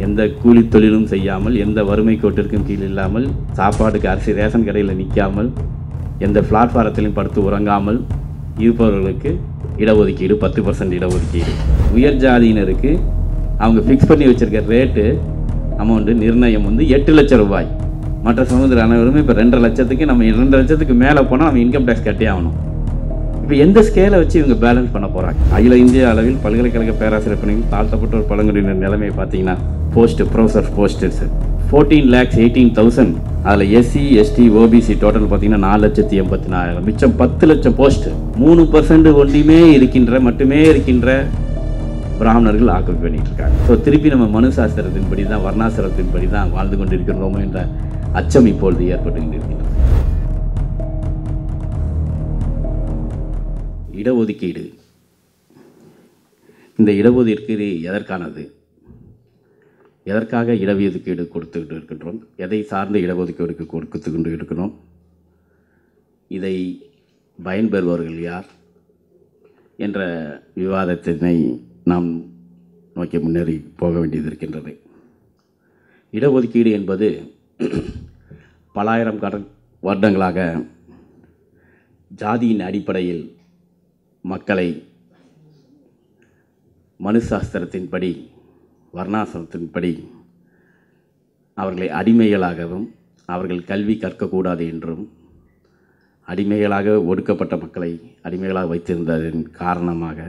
எந்த கூலி தொழிலும் செய்யாமல், எந்த வறுமை கோட்டிற்கும் கீழ் இல்லாமல், சாப்பாட்டுக்கு அரிசி ரேஷன் கடையில் நிற்காமல், எந்த பிளாட்ஃபாரத்திலையும் படுத்து உறங்காமல் இருப்பவர்களுக்கு இடஒதுக்கீடு 10% இடஒதுக்கீடு. உயர் ஜாதியினருக்கு அவங்க ஃபிக்ஸ் பண்ணி வச்சுருக்க ரேட்டு அமௌண்ட்டு நிர்ணயம் வந்து 8 லட்சம் ரூபாய். மற்ற சமுதாய அனைவருமே இப்போ 2.5 லட்சத்துக்கு நம்ம 2 லட்சத்துக்கு மேலே போனால் நம்ம இன்கம் டேக்ஸ் கட்டே ஆகணும். இப்போ எந்த ஸ்கேலை வச்சு இவங்க பேலன்ஸ் பண்ண போகிறாங்க? அகில இந்திய அளவில் பல்கலைக்கழக பேராசிரியர் பணியில் தாழ்த்தப்பட்டோர் பழங்குடியினர் நிலைமையை பார்த்தீங்கன்னா ப்ரொஃபஸர் போஸ்டர்ஸ் 14,18,000. அதில் எஸ்சி எஸ்டி ஓபிசி டோட்டல் பார்த்தீங்கன்னா 4,84,000. மிச்சம் 10 லட்சம் போஸ்ட் 3% மட்டுமே இருக்கின்ற பிராமணர்கள் ஆக்கிரமிப்பு பண்ணிட்டு இருக்காங்க. ஸோ திருப்பி நம்ம மனு சாஸ்திரத்தின்படி தான், வர்ணாசிரத்தின்படி தான் வாழ்ந்து கொண்டிருக்கிறோமோ என்ற அச்சம் இப்பொழுது ஏற்பட்டு கொண்டிருக்கின்றது. இடஒதுக்கீடு, இந்த இடஒதுக்கீடு எதற்கானது? எதற்காக இடஒதுக்கீடு கொடுத்துக்கிட்டு இருக்கின்றோம்? எதை சார்ந்த இடஒதுக்கீடு கொடுத்து கொண்டு இருக்கிறோம்? இதை பயன்பெறுபவர்கள் யார் என்ற விவாதத்தினை நாம் நோக்கி முன்னேறி போக வேண்டியது இருக்கின்றது. இடஒதுக்கீடு என்பது பல ஆயிரம் வருடங்களாக ஜாதியின் அடிப்படையில் மக்களை மனுசாஸ்திரத்தின்படி, வர்ணாசிரமத்தின்படி அவர்களை அடிமைகளாகவும், அவர்கள் கல்வி கற்கக்கூடாது என்றும், அடிமைகளாக ஒடுக்கப்பட்ட மக்களை அடிமைகளாக வைத்திருந்ததன் காரணமாக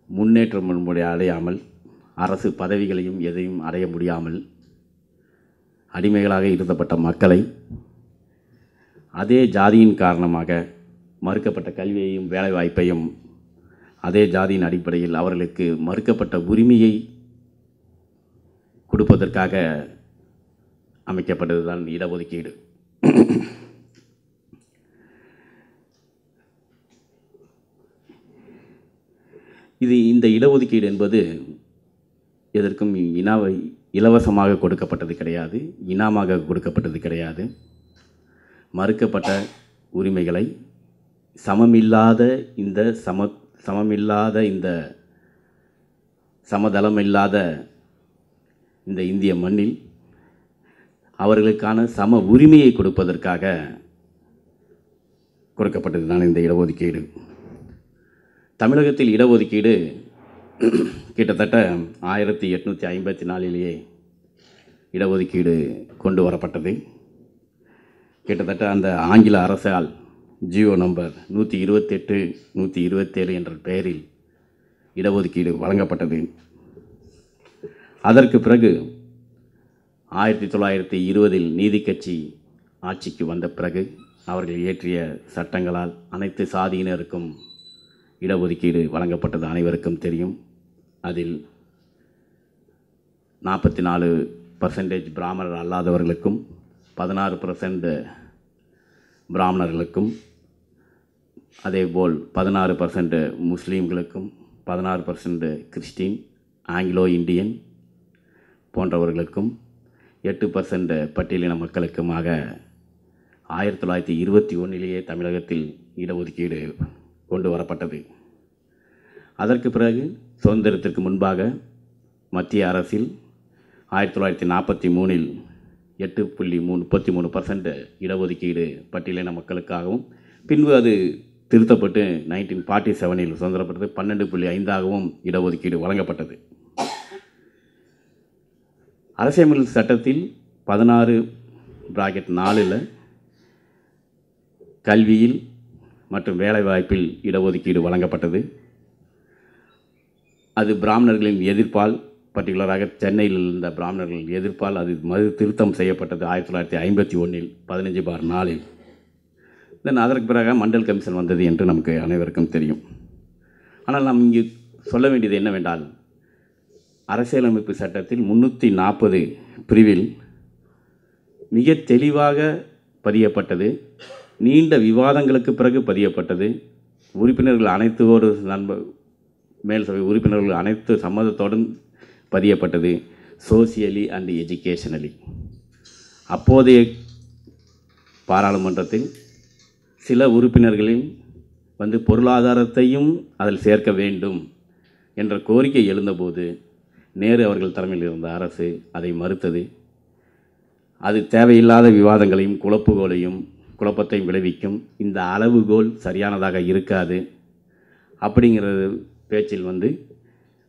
முன்னேற்றம் அடையாமல், அரசு பதவிகளையும் எதையும் அடைய முடியாமல் அடிமைகளாக இருந்தப்பட்ட மக்களை அதே ஜாதியின் காரணமாக மறுக்கப்பட்ட கல்வியையும் வேலைவாய்ப்பையும், அதே ஜாதியின் அடிப்படையில் அவர்களுக்கு மறுக்கப்பட்ட உரிமையை கொடுப்பதற்காக அமைக்கப்பட்டது தான் இடஒதுக்கீடு. இந்த இடஒதுக்கீடு என்பது எதற்கும் இலவசமாக கொடுக்கப்பட்டது கிடையாது, இனாமாக கொடுக்கப்பட்டது கிடையாது. மறுக்கப்பட்ட உரிமைகளை சமமில்லாத இந்த சமதளமில்லாத இந்த இந்திய மண்ணில் அவர்களுக்கான சம உரிமையை கொடுப்பதற்காக கொடுக்கப்பட்டது தான் இந்த இடஒதுக்கீடு. தமிழகத்தில் இடஒதுக்கீடு கிட்டத்தட்ட 1854 இடஒதுக்கீடு கொண்டு வரப்பட்டது. கிட்டத்தட்ட அந்த ஆங்கில அரசால் ஜியோ நம்பர் 128, 127 என்ற பெயரில் இடஒதுக்கீடு வழங்கப்பட்டது. அதற்கு பிறகு 1920 நீதி கட்சி ஆட்சிக்கு வந்த பிறகு அவர்கள் இயற்றிய சட்டங்களால் அனைத்து சாதியினருக்கும் இடஒதுக்கீடு வழங்கப்பட்டது அனைவருக்கும் தெரியும். அதில் 44% பிராமணர் அல்லாதவர்களுக்கும், 16% பிராமணர்களுக்கும், அதேபோல் 16% முஸ்லீம்களுக்கும், 16% கிறிஸ்டின், ஆங்கிலோ இந்தியன் போன்றவர்களுக்கும், 8% பட்டியலின மக்களுக்குமாக 1921 தமிழகத்தில் இடஒதுக்கீடு கொண்டு வரப்பட்டது. அதற்கு பிறகு சுதந்திரத்திற்கு முன்பாக மத்திய அரசில் 1943 8.33% இடஒதுக்கீடு பட்டியலின மக்களுக்காகவும், பின்பு அது திருத்தப்பட்டு 1947 சுதந்திரப்பட்டது 12.5ஆகவும் இடஒதுக்கீடு வழங்கப்பட்டது. அரசியலமைப்பு சட்டத்தில் 16(4) கல்வியில் மற்றும் வேலைவாய்ப்பில் இடஒதுக்கீடு வழங்கப்பட்டது. அது பிராமணர்களின் எதிர்ப்பால், பர்டிகுலராக சென்னையில் இருந்த பிராமணர்களின் எதிர்ப்பால் அது திருத்தம் செய்யப்பட்டது 1951 15/4. தென் அதற்கு பிறகு மண்டல் கமிஷன் வந்தது என்று நமக்கு அனைவருக்கும் தெரியும். ஆனால் நாம் இங்கு சொல்ல வேண்டியது என்னவென்றால், அரசியலமைப்பு சட்டத்தில் 340 பிரிவில் மிக தெளிவாக பதியப்பட்டது, நீண்ட விவாதங்களுக்கு பிறகு பதியப்பட்டது. உறுப்பினர்கள் அனைத்து மேல் சபை உறுப்பினர்கள் அனைத்து சம்மதத்தோடும் பதியப்பட்டது. Socially and educationally. அப்போதைய பாராளுமன்றத்தில் சில உறுப்பினர்களின் பொருளாதாரத்தையும் அதில் சேர்க்க வேண்டும் என்ற கோரிக்கை எழுந்தபோது நேரு அவர்கள் தலைமையில் இருந்த அரசு அதை மறுத்தது. அது தேவையில்லாத விவாதங்களையும் குழப்பத்தையும் விளைவிக்கும். இந்த அளவுகோல் சரியானதாக இருக்காது அப்படிங்கிற பேச்சில்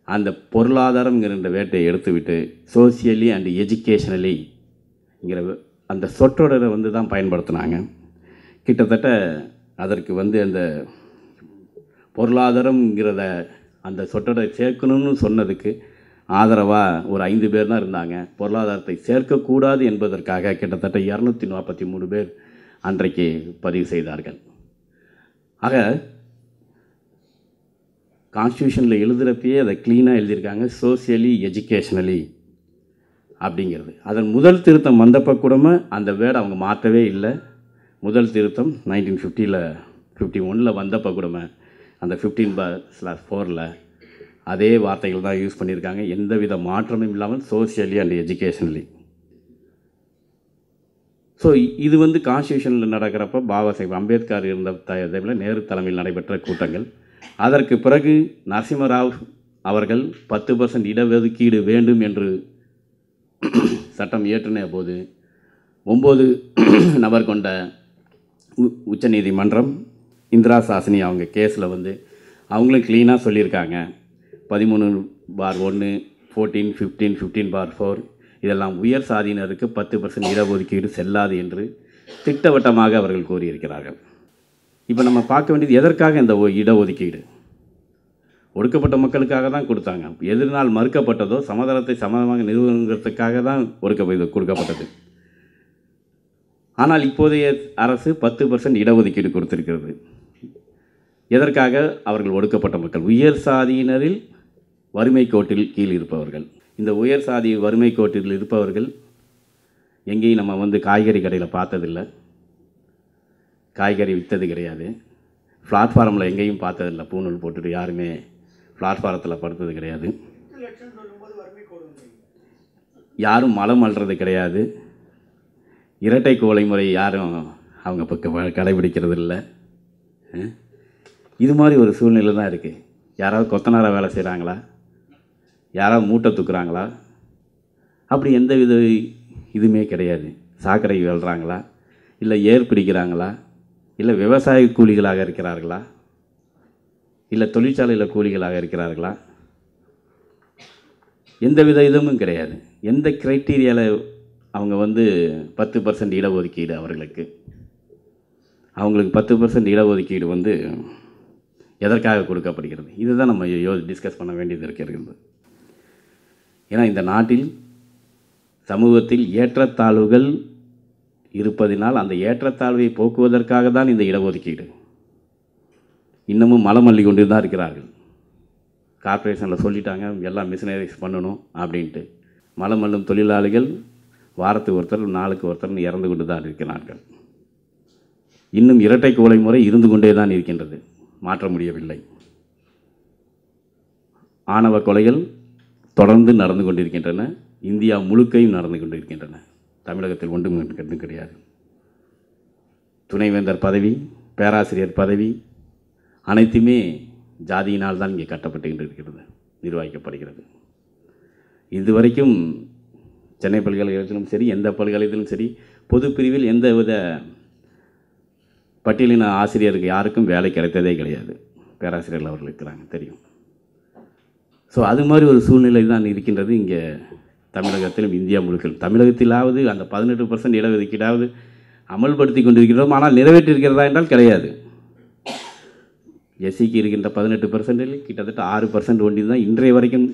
அந்த பொருளாதாரம்ங்கிற வேட்டையை எடுத்துவிட்டு சோசியலி அண்ட் எஜுகேஷனலிங்கிற அந்த சொற்றொடரை தான் பயன்படுத்தினாங்க. கிட்டத்தட்ட அதற்கு அந்த பொருளாதாரம்ங்கிறத அந்த சொற்றொடரை சேர்க்கணும்னு சொன்னதுக்கு ஆதரவாக ஒரு 5 பேர் தான் இருந்தாங்க. பொருளாதாரத்தை சேர்க்கக்கூடாது என்பதற்காக கிட்டத்தட்ட 243 பேர் அன்றைக்கு பதிவு செய்தார்கள். ஆக கான்ஸ்டியூஷனில் எழுதுகிறப்பயே அதை க்ளீனாக எழுதியிருக்காங்க, சோசியலி எஜுகேஷனலி அப்படிங்கிறது. அதன் முதல் திருத்தம் வந்தப்போ கூட அந்த வேர்டை அவங்க மாற்றவே இல்லை. முதல் திருத்தம் 1951 வந்தப்போ கூட அந்த 15/4 அதே வார்த்தைகள் தான் யூஸ் பண்ணியிருக்காங்க. எந்தவித மாற்றமும் இல்லாமல் சோசியலி அண்ட் எஜுகேஷனலி. ஸோ இது கான்ஸ்டியூஷனில் நடக்கிறப்ப பாபாசாஹேப் அம்பேத்கர் இருந்த இதில் நேரு தலைமையில் நடைபெற்ற கூட்டங்கள். அதற்கு பிறகு நரசிம்மராவ் அவர்கள் 10% இடஒதுக்கீடு வேண்டும் என்று சட்டம் இயற்றின போது 9 நபர் கொண்ட உச்சநீதிமன்றம் இந்திரா சாஸ்னி அவங்க கேஸில் அவங்களும் க்ளீனாக சொல்லியிருக்காங்க. 13/1, 14, 15, 15/4 இதெல்லாம் உயர் சாதியினருக்கு 10% இடஒதுக்கீடு செல்லாது என்று திட்டவட்டமாக அவர்கள் கூறியிருக்கிறார்கள். இப்போ நம்ம பார்க்க வேண்டியது எதற்காக இந்த இடஒதுக்கீடு? ஒடுக்கப்பட்ட மக்களுக்காக தான் கொடுத்தாங்க. எதிர்நாள் மறுக்கப்பட்டதோ சமதளத்தை சமமாக நிறுவனங்கிறதுக்காக தான் கொடுக்கப்பட்டது. ஆனால் இப்போதைய அரசு 10% இடஒதுக்கீடு கொடுத்திருக்கிறது. எதற்காக? அவர்கள் ஒடுக்கப்பட்ட மக்கள், உயர் சாதியினரில் வறுமை கோட்டில் கீழ் இருப்பவர்கள். இந்த உயர் சாதி வறுமை கோட்டில் இருப்பவர்கள் எங்கேயும் நம்ம காய்கறி கடையில் பார்த்ததில்லை, காய்கறி விற்றது கிடையாது, பிளாட்ஃபார்மில் எங்கேயும் பார்த்ததில்லை, பூணூல் போட்டுட்டு யாருமே பிளாட்ஃபாரத்தில் படுத்தது கிடையாது, யாரும் மலம் அள்ளுறது கிடையாது, இரட்டை கோலை முறை யாரும் அவங்க பக்கம் கடைபிடிக்கிறது இல்லை. இது மாதிரி ஒரு சூழ்நிலை தான் இருக்குது. யாராவது கொத்தனாராக வேலை செய்கிறாங்களா? யாராவது மூட்டை தூக்குறாங்களா? அப்படி எந்த வித இதுவுமே கிடையாது. சாக்கடை வெல்றாங்களா? இல்லை ஏர் பிடிக்கிறாங்களா? இல்லை விவசாய கூலிகளாக இருக்கிறார்களா? இல்லை தொழிற்சாலையில் கூலிகளாக இருக்கிறார்களா? எந்த வித இதுவும் கிடையாது. எந்த க்ரைட்டீரியாவில் அவங்க 10% இடஒதுக்கீடு அவங்களுக்கு 10% இடஒதுக்கீடு எதற்காக கொடுக்கப்படுகிறது? இதுதான் நம்ம டிஸ்கஸ் பண்ண வேண்டியது இருக்கிறது. ஏன்னா இந்த நாட்டில் சமூகத்தில் ஏற்றத்தாழ்வுகள் இருப்பதினால் அந்த ஏற்றத்தாழ்வை போக்குவதற்காக தான் இந்த இடஒதுக்கீடு. இன்னமும் மலமல்லி கொண்டு தான் இருக்கிறார்கள். கார்ப்பரேஷனில் சொல்லிட்டாங்க எல்லாம் மிஷினரைஸ் பண்ணணும் அப்படின்ட்டு. மலமல்லும் தொழிலாளிகள் வாரத்துக்கு ஒருத்தர், நாளுக்கு ஒருத்தர் இறந்து கொண்டு தான் இருக்கிறார்கள். இன்னும் இரட்டை கோலை முறை இருந்து கொண்டே தான் இருக்கின்றது, மாற்ற முடியவில்லை. ஆணவ கொலைகள் தொடர்ந்து நடந்து கொண்டிருக்கின்றன. இந்தியா முழுக்கையும் நடந்து கொண்டிருக்கின்றன. தமிழகத்தில் ஒன்றும் கிடையாது. துணைவேந்தர் பதவி, பேராசிரியர் பதவி அனைத்துமே ஜாதியினால் தான் இங்கே கட்டப்பட்டு இருக்கிறது, நிர்வகிக்கப்படுகிறது. இதுவரைக்கும் சென்னை பல்கலைக்கழகத்திலும் சரி, எந்த பல்கலைக்கழகத்திலும் சரி, பொது பிரிவில் எந்த வித பட்டியலின ஆசிரியருக்கு யாருக்கும் வேலை கிடைத்ததே கிடையாது. பேராசிரியர்கள் அவர்கள் இருக்கிறாங்க, தெரியும். ஸோ அது மாதிரி ஒரு சூழ்நிலை தான் இருக்கின்றது இங்கே தமிழகத்திலும் இந்தியா முழுக்க. தமிழகத்திலாவது அந்த 18% இடஒதுக்கீடாவது அமல்படுத்தி கொண்டிருக்கிறோம். ஆனால் நிறைவேற்றிருக்கிறதா என்றால் கிடையாது. எஸ்சிக்கு இருக்கின்ற 18% கிட்டத்தட்ட 6% ஒன்றி தான் இன்றைய வரைக்கும்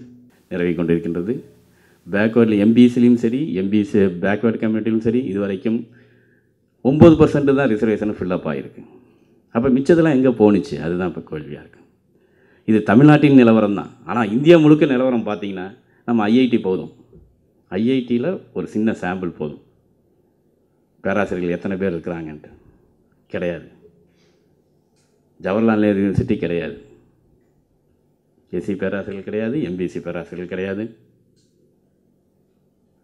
நிறைவே கொண்டிருக்கின்றது. பேக்வேர்டில் எம்பிசிலையும் சரி, எம்பிசி பேக்வேர்டு கம்யூனிட்டிலும் சரி, இது வரைக்கும் 9% தான் ரிசர்வேஷன் ஃபில்லப் ஆகிருக்கு. அப்போ மிச்சதெல்லாம் எங்கே போணுச்சு? அதுதான் இப்போ கேள்வியாக இருக்குது. இது தமிழ்நாட்டின் நிலவரம் தான். ஆனால் இந்தியா முழுக்க நிலவரம் பார்த்திங்கன்னா நம்ம ஐஐடி போதும். ஐஐடியில் ஒரு சின்ன சாம்பிள் போதும். பேராசிரியர்கள் எத்தனை பேர் இருக்கிறாங்கன்ட்டு கிடையாது. ஜவஹர்லால் நேரு யூனிவர்சிட்டி கிடையாது. எஸ்சி பேராசிரியர்கள் கிடையாது, எம்பிசி பேராசிரியர்கள் கிடையாது.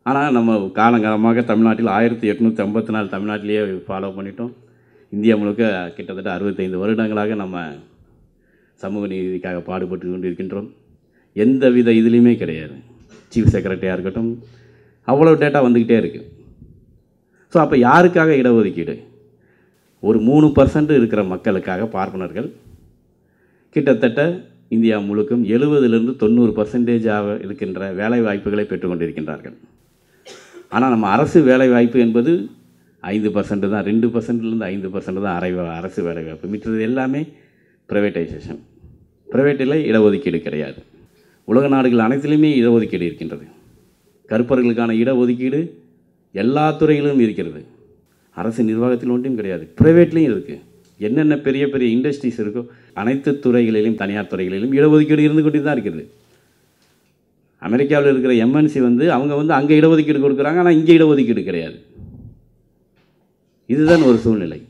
ஆனால் நம்ம காலங்காலமாக தமிழ்நாட்டில் 1854 தமிழ்நாட்டிலேயே ஃபாலோ பண்ணிட்டோம். இந்தியா முழுக்க கிட்டத்தட்ட 65 வருடங்களாக நம்ம சமூக நீதிக்காக பாடுபட்டு கொண்டு இருக்கின்றோம். எந்த வித இதுலேயுமே கிடையாது. சீஃப் செக்ரட்டரியாக இருக்கட்டும், அவ்வளோ டேட்டா வந்துக்கிட்டே இருக்குது. ஸோ அப்போ யாருக்காக இடஒதுக்கீடு? ஒரு 3% இருக்கிற மக்களுக்காக, பார்ப்பனர்கள் கிட்டத்தட்ட இந்தியா முழுக்கும் 70லிருந்து 90% இருக்கின்ற வேலை வாய்ப்புகளை பெற்றுக்கொண்டிருக்கின்றார்கள். ஆனால் நம்ம அரசு வேலை வாய்ப்பு என்பது 5% தான், 2%லேருந்து 5% தான் அரசு வேலை வாய்ப்பு. மிச்சது எல்லாமே ப்ரைவேட்டைசேஷன். ப்ரைவேட்டில் இடஒதுக்கீடு கிடையாது. உலக நாடுகள் அனைத்திலுமே இடஒதுக்கீடு இருக்கின்றது. கருப்பர்களுக்கான இடஒதுக்கீடு எல்லா துறைகளிலும் இருக்கிறது. அரசு நிர்வாகத்தில் ஒன்றும் கிடையாது, ப்ரைவேட்லேயும் இருக்குது. என்னென்ன பெரிய பெரிய இண்டஸ்ட்ரீஸ் இருக்கோ அனைத்து துறைகளிலும், தனியார் துறைகளிலும் இடஒதுக்கீடு இருந்து கொண்டு தான் இருக்குது. அமெரிக்காவில் இருக்கிற எம்என்சி அவங்க அங்கே இடஒதுக்கீடு கொடுக்குறாங்க, ஆனால் இங்கே இடஒதுக்கீடு கிடையாது. இதுதான் ஒரு சூழ்நிலை.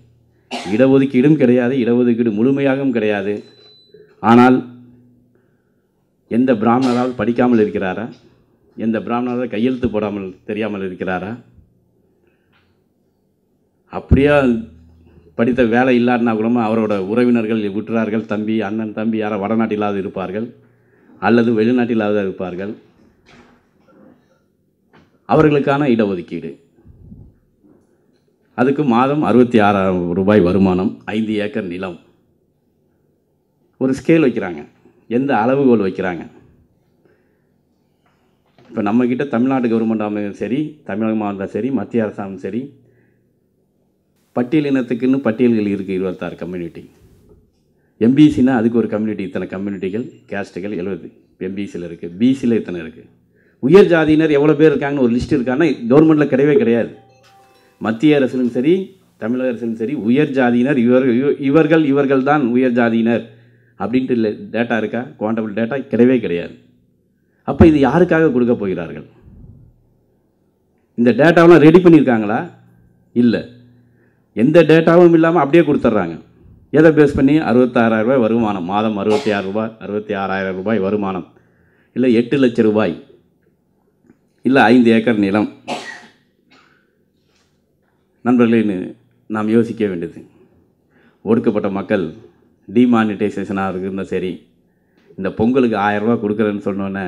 இடஒதுக்கீடும் கிடையாது, இடஒதுக்கீடு முழுமையாகவும் கிடையாது. ஆனால் எந்த பிராமணரால் படிக்காமல் இருக்கிறாரா? எந்த பிராமணரால் கையெழுத்து போடாமல் தெரியாமல் இருக்கிறாரா? அப்படியே படித்த வேலை இல்லாட்டினா கூட அவரோட உறவினர்கள் விட்டுறார்கள், தம்பி, அண்ணன், தம்பி யாரோ வடநாட்டிலாவது இருப்பார்கள் அல்லது வெளிநாட்டிலாவது இருப்பார்கள். அவர்களுக்கான இடஒதுக்கீடு, அதுக்கு மாதம் 66,000 ரூபாய் வருமானம், 5 ஏக்கர் நிலம். ஒரு ஸ்கேல் வைக்கிறாங்க, எந்த அளவுகோல் வைக்கிறாங்க? இப்போ நம்மக்கிட்ட தமிழ்நாடு கவர்மெண்ட்டாகவும் சரி, தமிழகமாக இருந்தாலும் சரி, மத்திய அரசாங்கம் சரி, பட்டியல் இனத்துக்குன்னு பட்டியல்கள் இருக்குது, 26 கம்யூனிட்டி. எம்பிசினா அதுக்கு ஒரு கம்யூனிட்டி, இத்தனை கம்யூனிட்டிகள், கேஸ்ட்டுகள் 70 எம்பிசியில் இருக்குது. பிசியில் இத்தனை இருக்குது. உயர் ஜாதியினர் எவ்வளோ பேர் இருக்காங்கன்னு ஒரு லிஸ்ட் இருக்காங்கன்னா கவர்மெண்ட்டில் கிடையவே கிடையாது. மத்திய அரசிலும் சரி, தமிழக அரசிலும் சரி, உயர் ஜாதியினர் இவர்கள் தான் உயர் ஜாதியினர் அப்படின்ட்டு இல்லை டேட்டா இருக்கா? குவாண்டபிள் டேட்டா கிடையவே கிடையாது. அப்போ இது யாருக்காக கொடுக்க போகிறார்கள்? இந்த டேட்டாவெலாம் ரெடி பண்ணியிருக்காங்களா? இல்லை, எந்த டேட்டாவும் இல்லாமல் அப்படியே கொடுத்துட்றாங்க. எதை பேஸ் பண்ணி? 66,000 ரூபாய் வருமானம், மாதம் 66,000 ரூபாய் வருமானம், இல்லை 8 லட்சம் ரூபாய், இல்லை 5 ஏக்கர் நிலம். நண்பர்களே, நாம் யோசிக்க வேண்டியது, ஒடுக்கப்பட்ட மக்கள் டிமானிட்டைசேஷனாக இருந்தால் சரி, இந்த பொங்கலுக்கு 1000 ரூபா கொடுக்குறேன்னு சொன்னோன்னே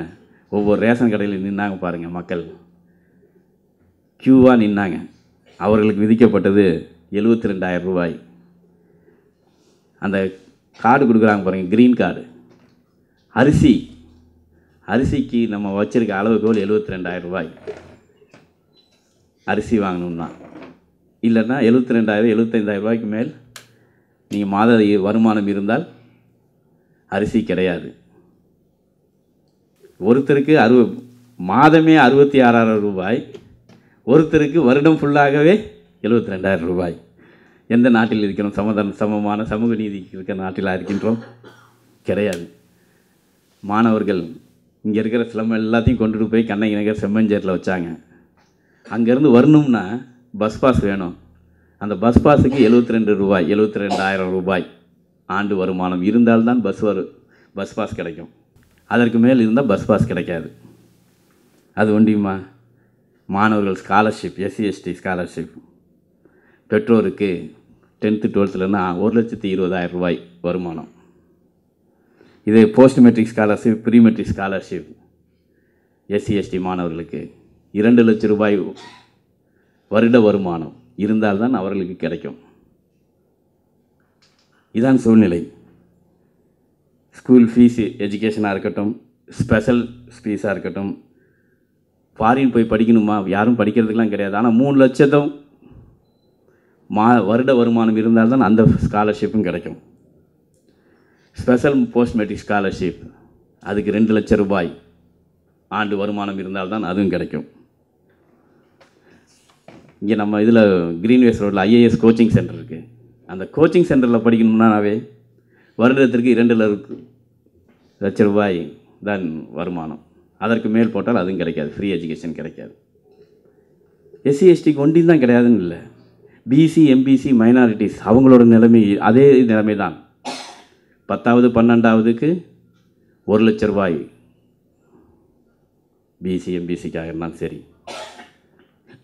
ஒவ்வொரு ரேஷன் கடையில் நின்னாங்க பாருங்கள், மக்கள் க்யூவாக நின்னாங்க. அவர்களுக்கு விதிக்கப்பட்டது 72,000 ரூபாய். அந்த கார்டு கொடுக்குறாங்க பாருங்கள், க்ரீன் கார்டு. அரிசிக்கு நம்ம வச்சிருக்க அளவுகோல் 72,000 ரூபாய். அரிசி வாங்கணும்னா, இல்லைன்னா 72,000 75,000 ரூபாய்க்கு மேல் நீங்கள் மாத வருமானம் இருந்தால் அரிசி கிடையாது. ஒருத்தருக்கு மாதமே 66,000 ரூபாய், ஒருத்தருக்கு வருடம் ஃபுல்லாகவே 72,000 ரூபாய். எந்த நாட்டில் இருக்கிறோம்? சமமான சமூக நீதி இருக்கிற நாட்டில் இருக்கின்றோம்? கிடையாது. மாணவர்கள் இங்கே இருக்கிற சிலம்பம் எல்லாத்தையும் கொண்டுட்டு போய் கண்ணகி நகர் செம்மஞ்சேரியில் வச்சாங்க. அங்கேருந்து வரணும்னா பஸ் பாஸ் வேணும். அந்த பஸ் பாஸுக்கு 72 ரூபாய், 72,000 ரூபாய் ஆண்டு வருமானம் இருந்தால்தான் பஸ் பாஸ் கிடைக்கும். அதற்கு மேல் இருந்தால் பஸ் பாஸ் கிடைக்காது. அது ஒண்டியுமா? மாணவர்கள் ஸ்காலர்ஷிப், SC ST ஸ்காலர்ஷிப், பெற்றோருக்கு 10th 12thலன்னா 1,20,000 ரூபாய் வருமானம். இது post matric scholarship, pre matric scholarship SC ST மாணவர்களுக்கு 2 லட்சம் ரூபாய் வருட வருமானம் இருந்தால்தான் அவர்களுக்கு கிடைக்கும். இதான் சூழ்நிலை. ஸ்கூல் ஃபீஸு, எஜுகேஷனாக இருக்கட்டும், ஸ்பெஷல் ஃபீஸாக இருக்கட்டும், ஃபாரின் போய் படிக்கணுமா? யாரும் படிக்கிறதுக்கெலாம் கிடையாது. ஆனால் 3 லட்சம் வருட வருமானம் இருந்தால்தான் அந்த ஸ்காலர்ஷிப்பும் கிடைக்கும். ஸ்பெஷல் போஸ்ட் மெட்ரிக் ஸ்காலர்ஷிப், அதுக்கு 2 லட்சம் ரூபாய் ஆண்டு வருமானம் இருந்தால்தான் அதுவும் கிடைக்கும். இங்கே நம்ம இதில் கிரீன்வேஸ் ரோட்டில் IAS கோச்சிங் சென்டர் இருக்குது. அந்த கோச்சிங் சென்டரில் படிக்கணும்னாவே வருடத்திற்கு 2 லட்சம் ரூபாய் தான் வருமானம். அதற்கு மேல் போட்டால் அதுவும் கிடைக்காது, ஃப்ரீ எஜுகேஷன் கிடைக்காது. SC STக்கு ஒன்றியும் தான் கிடையாதுன்னு இல்லை, BC MBC மைனாரிட்டிஸ் அவங்களோட நிலைமை அதே நிலைமை தான். 10வது 12வதுக்கு 1 லட்சம் ரூபாய் BC MBCக்காக இருந்தாலும் சரி.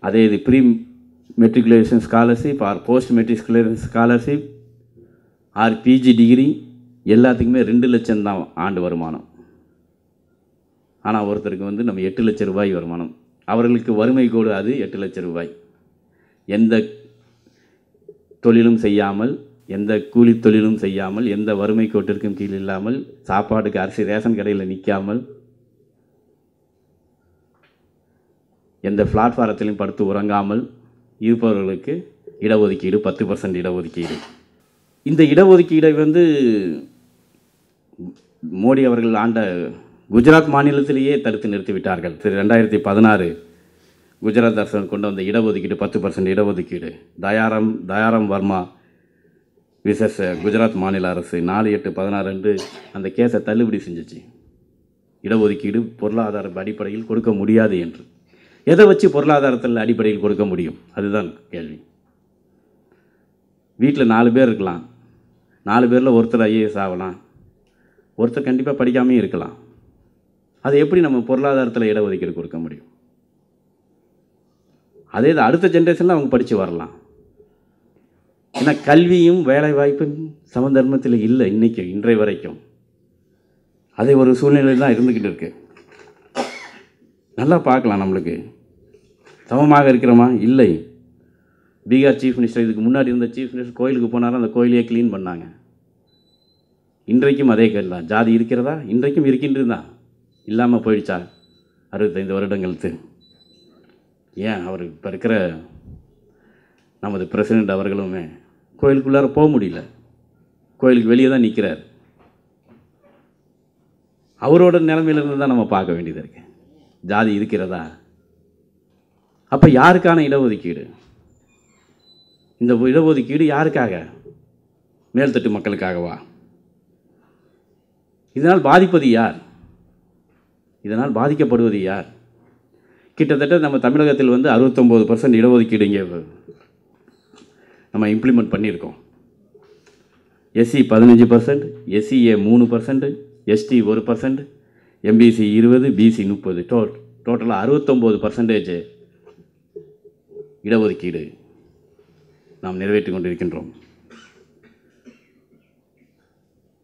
அதே இது pre matriculation scholarship or post matriculation scholarship or PG degree எல்லாத்துக்குமே 2 லட்சம் தான் ஆண்டு வருமானம். ஆனால் ஒருத்தருக்கு வந்து நம்ம 8 லட்சம் ரூபாய் வருமானம், அவர்களுக்கு வறுமை கோடு அது 8 லட்சம் ரூபாய். எந்த தொழிலும் செய்யாமல், எந்த கூலி தொழிலும் செய்யாமல், எந்த வறுமை கோட்டிற்கும் கீழ் இல்லாமல், சாப்பாட்டுக்கு அரிசி ரேஷன் கடையில் நிற்காமல், எந்த பிளாட்ஃபாரத்திலும் படுத்து உறங்காமல் இருப்பவர்களுக்கு இடஒதுக்கீடு 10% இடஒதுக்கீடு. இந்த இடஒதுக்கீடை வந்து மோடி அவர்கள் ஆண்ட குஜராத் மாநிலத்திலேயே தடுத்து நிறுத்திவிட்டார்கள். 2016 குஜராத் அரசு கொண்டு வந்த இடஒதுக்கீடு 10% இடஒதுக்கீடு. தயாராம் வர்மா விசஸ் குஜராத் மாநில அரசு 4/8/16 அன்று அந்த கேஸை தள்ளுபடி செஞ்சிச்சு. இடஒதுக்கீடு பொருளாதார அடிப்படையில் கொடுக்க முடியாது என்று. எதை வச்சு பொருளாதாரத்தில் அடிப்படையில் கொடுக்க முடியும்? அதுதான் கேள்வி. வீட்டில் 4 பேர் இருக்கலாம், 4 பேரில் ஒருத்தர் ஐஏஎஸ் ஆகலாம், ஒருத்தர் கண்டிப்பாக படிக்காமே இருக்கலாம். அதை எப்படி நம்ம பொருளாதாரத்தில் இடஒதுக்கீடு கொடுக்க முடியும்? அதே இது அடுத்த ஜென்ரேஷனில் அவங்க படித்து வரலாம். ஏன்னா கல்வியும் வேலை வாய்ப்பும் சமதர்மத்தில் இல்லை இன்றைய வரைக்கும். அதே ஒரு சூழ்நிலை தான் இருந்துக்கிட்டு இருக்கு. நல்லா பார்க்கலாம், நம்மளுக்கு சமமாக இருக்கிறோமா? இல்லை. பீகார் சீஃப் மினிஸ்டர், இதுக்கு முன்னாடி இருந்த சீஃப் மினிஸ்டர் கோயிலுக்கு போனாலும் அந்த கோயிலையே க்ளீன் பண்ணாங்க. இன்றைக்கும் அதே கேள்வி தான். ஜாதி இருக்கிறதா? இன்றைக்கும் இருக்கின்றது தான். இல்லாமல் போயிடுச்சா 65 வருடங்களுக்கு? ஏன் அவர் இப்போ இருக்கிற நமது பிரசிடெண்ட் அவர்களுமே கோயிலுக்குள்ளார போக முடியல, கோயிலுக்கு வெளியே தான் நிற்கிறார். அவரோட நிலைமையிலிருந்து தான் நம்ம பார்க்க வேண்டியது இருக்குது. ஜாதி இருக்கிறதா? அப்போ யாருக்கான இடஒதுக்கீடு? இந்த இடஒதுக்கீடு யாருக்காக? மேல்தட்டு மக்களுக்காகவா? இதனால் பாதிப்பது யார்? இதனால் பாதிக்கப்படுவது யார்? கிட்டத்தட்ட நம்ம தமிழகத்தில் வந்து 69% இடஒதுக்கீடு இங்கே நம்ம இம்ப்ளிமெண்ட் பண்ணியிருக்கோம். SC 15%, SCA 3%, ST 1%, MBC 20, BC 30, டோட்டலாக 69% இடஒதுக்கீடு நாம் நிறைவேற்றி கொண்டிருக்கின்றோம்.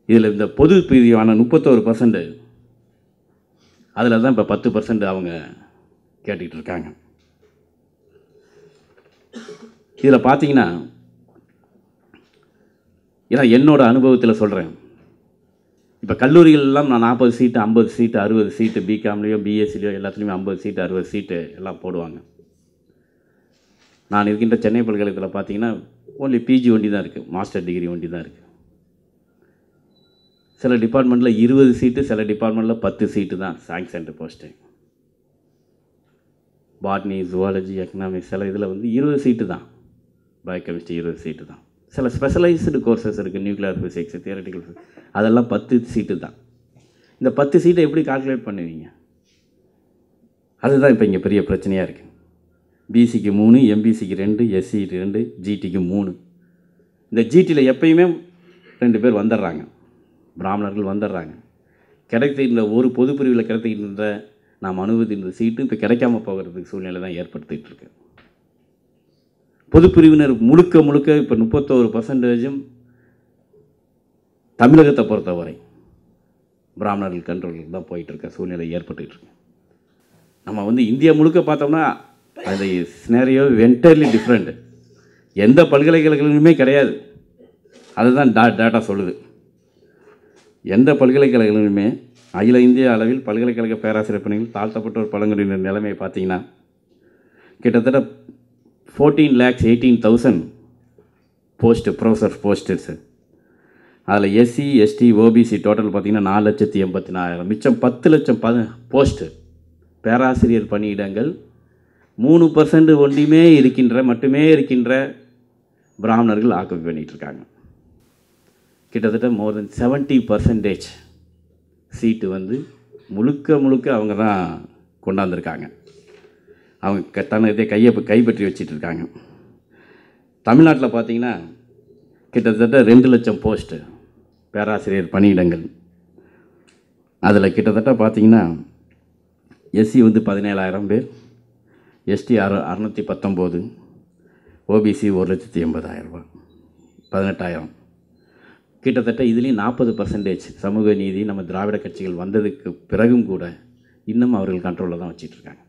இதில் இந்த பொது பிரிவான 31%, அதில் தான் இப்போ 10% அவங்க கேட்டுக்கிட்டு இருக்காங்க. இதில் பார்த்தீங்கன்னா, ஏன்னா என்னோட அனுபவத்தில் சொல்கிறேன், இப்போ கல்லூரிகளெல்லாம் நான் 40 சீட்டு 50 சீட்டு 60 சீட்டு பிகாம்லேயோ பிஎஸ்சிலையோ எல்லாத்துலேயுமே 50 சீட்டு 60 சீட்டு எல்லாம் போடுவாங்க. நான் இருக்கின்ற சென்னை பல்கலைக்கழகத்தில் பார்த்தீங்கன்னா ஓன்லி பிஜி ஒண்டி தான் இருக்குது, மாஸ்டர் டிகிரி ஒண்டி தான் இருக்குது. சில டிபார்ட்மெண்ட்டில் 20 சீட்டு, சில டிபார்ட்மெண்ட்டில் 10 சீட்டு தான் sanctioned post. Botany, zoology, economics சில இதில் வந்து 20 சீட்டு தான், பயோகெமிஸ்ட்ரி 20 சீட்டு தான். சில ஸ்பெஷலைஸ்டு கோர்சஸ் இருக்குது, நியூக்ளியர் ஃபிசிக்ஸ், தியரட்டிக்கல் ஃபிசிக்ஸ், அதெல்லாம் 10 சீட்டு தான். இந்த 10 சீட்டை எப்படி கால்குலேட் பண்ணுவீங்க? அதுதான் இப்போ இங்கே பெரிய பிரச்சனையாக இருக்குது. பிசிக்கு 3, எம்பிசிக்கு 2, எஸ்சி 2, ஜிடிக்கு 3. இந்த ஜிடியில் எப்பயுமே 2 பேர் வந்துடுறாங்க, பிராமணர்கள் வந்துடுறாங்க. கிடைக்கின்ற ஒரு பொது பிரிவில் கிடைக்கின்ற நாம் அனுமதிக்கின்ற சீட்டு இப்போ கிடைக்காம போகிறதுக்கு சூழ்நிலை தான் ஏற்படுத்திகிட்டு இருக்கு. பொது பிரிவினர் முழுக்க இப்போ 31% தமிழகத்தை பொறுத்தவரை பிராமணர்கள் கண்ட்ரோலுக்கு தான் போயிட்டுருக்க சூழ்நிலை ஏற்பட்டுக்கிட்டு இருக்கு. நம்ம வந்து இந்தியா முழுக்க பார்த்தோம்னா அது சினாரியோ என்டையர்லி டிஃப்ரெண்ட். எந்த பல்கலைக்கழகங்களுமே கிடையாது. அதுதான் டேட்டா சொல்லுது. எந்த பல்கலைக்கழகங்களுமே அகில இந்திய அளவில் பல்கலைக்கழக பேராசிரியர் பணிகள் தாழ்த்தப்பட்டோர் பழங்குடியினர் நிலைமையை பார்த்தீங்கன்னா கிட்டத்தட்ட 14,18,000 போஸ்ட்டு, ப்ரொஃபஸர் போஸ்டர்ஸு. அதில் எஸ்சி, எஸ்டி, ஓபிசி டோட்டல் பார்த்திங்கன்னா 4,84,000. மிச்சம் 10 லட்சம் போஸ்ட்டு பேராசிரியர் பணியிடங்கள் 3% மட்டுமே இருக்கின்ற பிராமணர்கள் ஆக்குபை பண்ணிகிட்ருக்காங்க. கிட்டத்தட்ட மோர் தென் 70% சீட்டு வந்து முழுக்க அவங்க தான் கொண்டாந்துருக்காங்க. அவங்க தன்னை கைப்பற்றி வச்சிட்ருக்காங்க. தமிழ்நாட்டில் பார்த்திங்கன்னா கிட்டத்தட்ட 2 லட்சம் போஸ்ட்டு பேராசிரியர் பணியிடங்கள். அதில் கிட்டத்தட்ட பார்த்திங்கன்னா எஸ்சி வந்து 17,000 பேர், எஸ்டி 619, ஓபிசி 1,80,000, 18,000. கிட்டத்தட்ட இதுலேயும் 40% சமூக நீதி நம்ம திராவிட கட்சிகள் வந்ததுக்கு பிறகும் கூட இன்னும் அவர்கள் கண்ட்ரோலில் தான் வச்சிட்ருக்காங்க.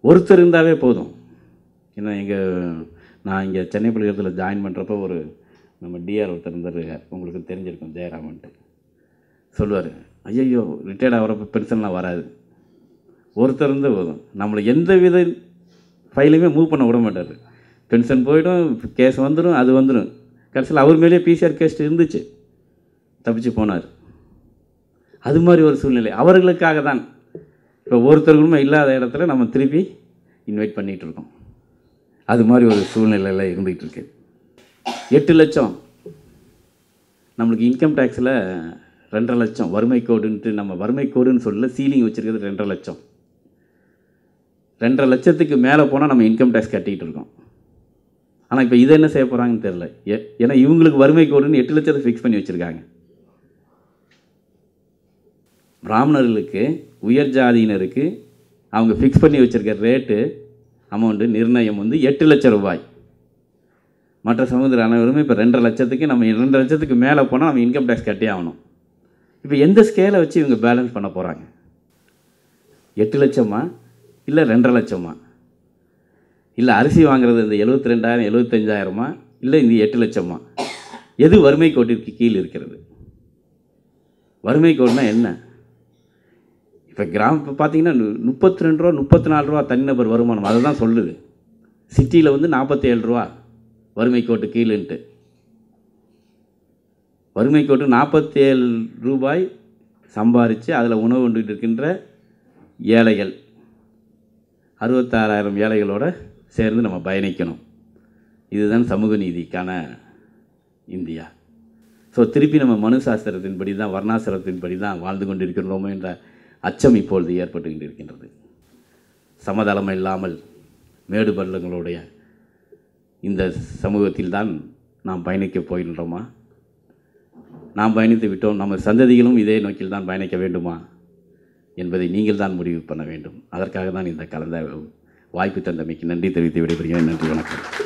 ஒருத்தர் இருந்தாவே போதும். ஏன்னா நான் இங்கே சென்னை பல்கலைக்கழகத்தில் ஜாயின் பண்ணுறப்போ ஒரு நம்ம டிஆர் ஒருத்தர் இருந்தார், உங்களுக்கு தெரிஞ்சிருக்கும், ஜெயராமன்ட்டு. சொல்லுவார், ஐயையோ ரிட்டையர்ட் ஆகிறப்ப பென்ஷன்லாம் வராது, ஒருத்தர் இருந்தால் போதும், நம்மளை எந்த வித ஃபைலுமே மூவ் பண்ண விட மாட்டார். பென்ஷன் போயிடும், கேஸ் வந்துடும், அது வந்துடும். கடைசியில் அவர் மேலேயே பிசிஆர் கேஸ் இருந்துச்சு, தப்பிச்சு போனார். அது மாதிரி ஒரு சூழ்நிலை அவர்களுக்காக தான். இப்போ ஒருத்தருக்குமே இல்லாத இடத்துல நம்ம திருப்பி இன்வைட் பண்ணிகிட்ருக்கோம். அது மாதிரி ஒரு சூழ்நிலையில் இருந்துகிட்டு இருக்கு. 8 லட்சம் நம்மளுக்கு இன்கம் டேக்ஸில் 2.5 லட்சம் வறுமை கோடுன்ட்டு, நம்ம வறுமை கோடுன்னு சொல்லல, சீலிங் வச்சுருக்கிறது 2.5 லட்சம். 2.5 லட்சத்துக்கு மேலே போனால் நம்ம இன்கம் டேக்ஸ் கட்டிகிட்டு இருக்கோம். ஆனால் இப்போ இதை என்ன செய்ய போகிறாங்கன்னு தெரில. ஏன்னா இவங்களுக்கு வறுமை கோடுன்னு 8 லட்சத்தை ஃபிக்ஸ் பண்ணி வச்சுருக்காங்க. பிராமணர்களுக்கு, உயர் ஜாதியினருக்கு அவங்க ஃபிக்ஸ் பண்ணி வச்சுருக்க ரேட்டு அமௌண்ட்டு நிர்ணயம் வந்து 8 லட்சம் ரூபாய். மற்ற சமூகத்தில் அனைவருமே இப்போ 2.5 லட்சத்துக்கு, நம்ம 2 லட்சத்துக்கு மேலே போனால் நம்ம இன்கம் டேக்ஸ் கட்டி ஆகணும். இப்போ எந்த ஸ்கேலை வச்சு இவங்க பேலன்ஸ் பண்ண போகிறாங்க? 8 லட்சமா இல்லை 2.5 லட்சமா? இல்லை அரிசி வாங்குறது இந்த 72,000 75,000மா இல்லை இந்த 8 லட்சமா? எது வறுமை கோட்டிற்கு கீழ் இருக்கிறது? வறுமை கோடுனா என்ன? இப்போ இப்போ பார்த்தீங்கன்னா 32 ரூபா 34 ரூபா தனிநபர் வருமானம், அதை தான் சொல்லுது. சிட்டியில் வந்து 47 ரூபா வறுமை கோட்டு கீழுன்ட்டு. வறுமை கோட்டு 47 ரூபாய் சம்பாரித்து அதில் உணவு கொண்டுகிட்டு இருக்கின்ற ஏழைகள் 66,000 ஏழைகளோடு சேர்ந்து நம்ம பயணிக்கணும். இதுதான் சமூக நீதிக்கான இந்தியா. ஸோ திருப்பி நம்ம மனு சாஸ்திரத்தின்படி தான், வர்ணாசிரத்தின்படி தான் வாழ்ந்து கொண்டிருக்கிறோமோ என்ற அச்சம் இப்பொழுது ஏற்பட்டு கொண்டிருக்கின்றது. சமதளம் இல்லாமல் மேடு பள்ளங்களுடைய இந்த சமூகத்தில் தான் நாம் பயணிக்கப் போகின்றோமா? நாம் பயணித்து விட்டோம், நம்ம சந்ததிகளும் இதே நோக்கில் தான் பயணிக்க வேண்டுமா என்பதை நீங்கள் தான் முடிவு பண்ண வேண்டும். அதற்காக தான் இந்த கலந்த வாய்ப்பு தந்தமைக்கு நன்றி தெரிவித்து விடைபெறுகிறேன். நன்றி, வணக்கம்.